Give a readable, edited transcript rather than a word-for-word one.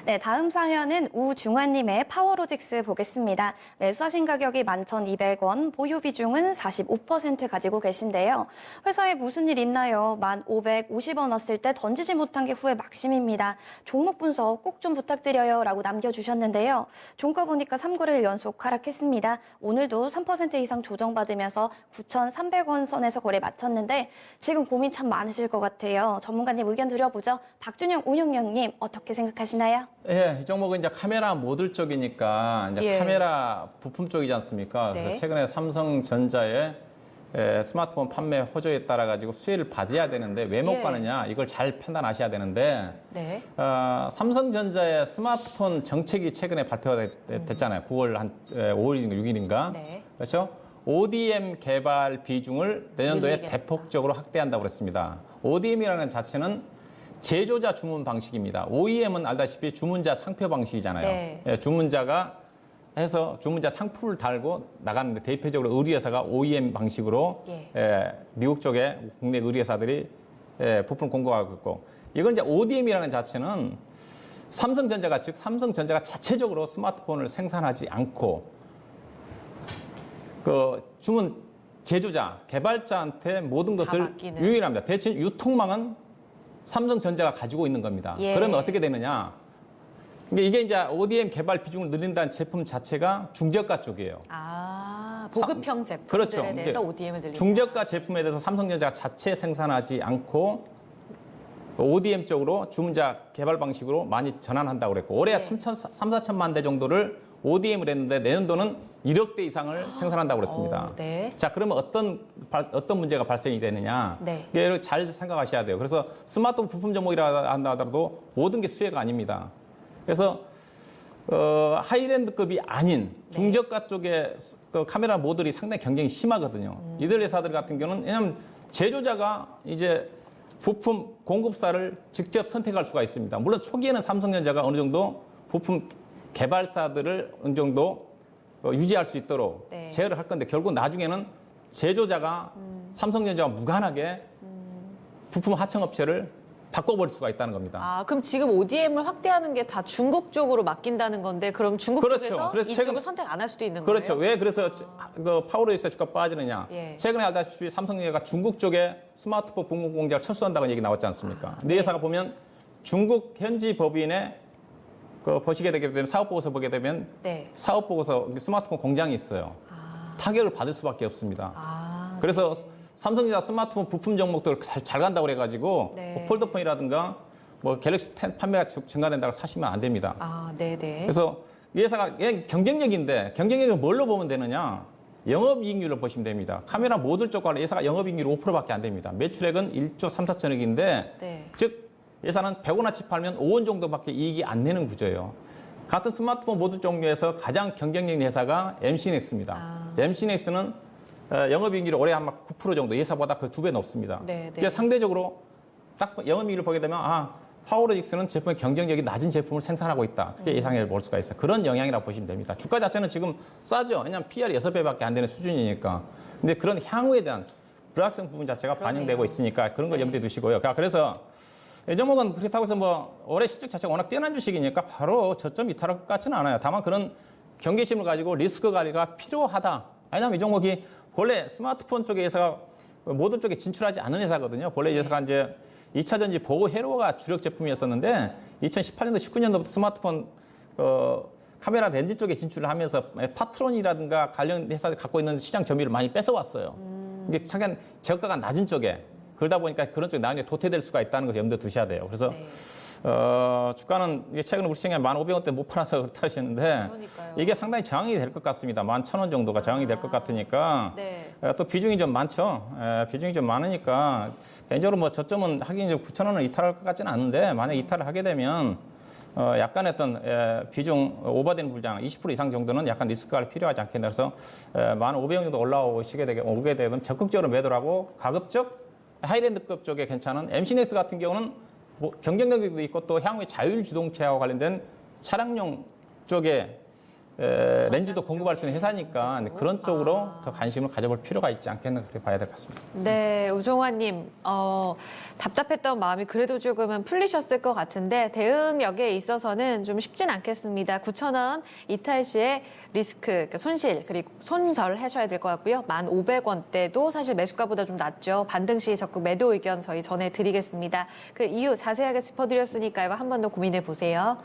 네, 다음 사연은 우중환님의 파워로직스 보겠습니다. 매수하신 가격이 11,200원, 보유 비중은 45% 가지고 계신데요. 회사에 무슨 일 있나요? 1,550원 왔을 때 던지지 못한 게 후회 막심입니다. 종목 분석 꼭 좀 부탁드려요 라고 남겨주셨는데요. 종가 보니까 3거래일 연속 하락했습니다. 오늘도 3% 이상 조정받으면서 9,300원 선에서 거래 마쳤는데 지금 고민 참 많으실 것 같아요. 전문가님 의견 드려보죠. 박준영 운용령님 어떻게 생각하시나요? 예, 이 종목은 이제 카메라 모듈 쪽이니까 이제 카메라 부품 쪽이지 않습니까? 네. 그래서 최근에 삼성전자의 스마트폰 판매 호조에 따라 가지고 수혜를 받아야 되는데 왜 못 받느냐 이걸 잘 판단하셔야 되는데 네. 삼성전자의 스마트폰 정책이 최근에 발표가 됐잖아요. 9월 한 5일인가 6일인가. 네. 그렇죠? ODM 개발 비중을 내년도에 늘리겠다. 대폭적으로 확대한다고 그랬습니다. ODM이라는 자체는 제조자 주문 방식입니다. OEM은 알다시피 주문자 상표 방식이잖아요. 네. 예, 주문자가 해서 주문자 상품을 달고 나가는데 대표적으로 의류회사가 OEM 방식으로 미국 쪽에 국내 의류회사들이 부품을 공급하고 있고 이건 이제 ODM이라는 자체는 삼성전자가 즉 삼성전자가 자체적으로 스마트폰을 생산하지 않고 그 주문 제조자 개발자한테 모든 것을 유인합니다. 대신 유통망은 삼성전자가 가지고 있는 겁니다. 그러면 어떻게 되느냐? 이게 이제 ODM 개발 비중을 늘린다는 제품 자체가 중저가 쪽이에요. 아, 보급형 제품들에 그렇죠. 대해서 ODM을 늘린다. 중저가 제품에 대해서 삼성전자가 자체 생산하지 않고 ODM 쪽으로 주문자 개발 방식으로 많이 전환한다고 그랬고 올해 3,4천만 대 정도를 ODM을 했는데 내년도는 1억 대 이상을 생산한다고 그랬습니다. 네. 자, 그러면 어떤 문제가 발생이 되느냐? 이게 잘 생각하셔야 돼요. 그래서 스마트폰 부품 종목이라 한다 하더라도 모든 게 수혜가 아닙니다. 그래서 하이랜드급이 아닌 중저가 쪽에 그 카메라 모듈이 상당히 경쟁이 심하거든요. 이들 회사들 같은 경우는 왜냐하면 제조자가 이제 부품 공급사를 직접 선택할 수가 있습니다. 물론 초기에는 삼성전자가 어느 정도 부품 개발사들을 어느 정도 유지할 수 있도록 제어를 할 건데 결국 나중에는 제조자가 삼성전자와 무관하게 부품 하청업체를 바꿔버릴 수가 있다는 겁니다. 아, 그럼 지금 ODM을 확대하는 게 다 중국 쪽으로 맡긴다는 건데 그럼 중국 쪽에서 이쪽을 선택 안 할 수도 있는 거예요? 그렇죠. 왜 그래서 그 파워로이스 주가 빠지느냐. 최근에 알다시피 삼성전자가 중국 쪽에 스마트폰 부품 공장을 철수한다는 얘기 나왔지 않습니까? 네 회사가 보면 중국 현지 법인의 그 보시게 되게 되면 사업보고서 보게 되면 사업보고서 스마트폰 공장이 있어요. 타격을 받을 수밖에 없습니다. 그래서 삼성전자 스마트폰 부품 종목들 잘 간다고 그래가지고 뭐 폴더폰이라든가 뭐 갤럭시 10 판매가 증가된다고 사시면 안 됩니다. 그래서 이 회사가 경쟁력인데 경쟁력을 뭘로 보면 되느냐? 영업이익률로 보시면 됩니다. 카메라 모듈 쪽과 회사가 영업이익률이 5%밖에 안 됩니다. 매출액은 1조 3, 4천억인데 즉 회사는 100원어치 팔면 5원 정도밖에 이익이 안 내는 구조예요. 같은 스마트폰 모듈 종류에서 가장 경쟁력 있는 회사가 MC넥스입니다. MC넥스는 영업이익률이 올해 아마 9% 정도 예사보다 그 2배 높습니다. 그러니까 상대적으로 딱 영업이익률을 보게 되면 파워로직스는 제품의 경쟁력이 낮은 제품을 생산하고 있다. 그게 예상해 볼 수가 있어요. 그런 영향이라고 보시면 됩니다. 주가 자체는 지금 싸죠. 왜냐하면 PR이 6배밖에 안 되는 수준이니까. 근데 그런 향후에 대한 불확성 부분 자체가 반영되고 있으니까 그런 걸 염두에 두시고요. 그래서 이 종목은 그렇다고 해서 뭐 올해 실적 자체가 워낙 뛰어난 주식이니까 바로 저점 이탈할 것 같지는 않아요. 다만 그런 경계심을 가지고 리스크 관리가 필요하다. 왜냐하면 이 종목이 원래 스마트폰 쪽에 회사가 모듈 쪽에 진출하지 않은 회사거든요. 원래 이 회사가 이제 2차 전지 보호 회로가 주력 제품이었었는데 2018년도 19년도부터 스마트폰 카메라 렌즈 쪽에 진출을 하면서 파트론이라든가 관련 회사들 갖고 있는 시장 점유율을 많이 뺏어왔어요. 이게 잠깐 저가가 낮은 쪽에 그러다 보니까 그런 쪽에 나중에 도태될 수가 있다는 걸 염두에 두셔야 돼요. 그래서 주가는 이게 최근에 우리 시장에 1,500원대 못 팔아서 그렇다 하시는데 이게 상당히 저항이 될 것 같습니다. 11,000원 정도가 저항이 될 것 같으니까 또 비중이 좀 많죠. 비중이 좀 많으니까 개인적으로 뭐 저점은 하긴 9,000원을 이탈할 것 같지는 않은데 만약 이탈을 하게 되면 약간 어떤 비중 오버된 불장 20% 이상 정도는 약간 리스크가 필요하지 않겠나. 그래서 1,500원 정도 오게 되면 적극적으로 매도를 하고 가급적 하이랜드급 쪽에 괜찮은 MC넥스 같은 경우는 뭐 경쟁력도 있고 또 향후에 자율주동차와 관련된 차량용 쪽에 렌즈도 공급할 수 있는 회사니까 그런 쪽으로 더 관심을 가져볼 필요가 있지 않겠나 그렇게 봐야 될 것 같습니다. 네, 우종환님, 답답했던 마음이 그래도 조금은 풀리셨을 것 같은데 대응력에 있어서는 좀 쉽진 않겠습니다. 9,000원 이탈 시에 리스크, 그러니까 손실, 그리고 손절하셔야 될 것 같고요. 1,500원대도 사실 매수가보다 좀 낮죠. 반등 시 적극 매도 의견 저희 전해드리겠습니다. 그 이유 자세하게 짚어드렸으니까 이거 한 번 더 고민해 보세요.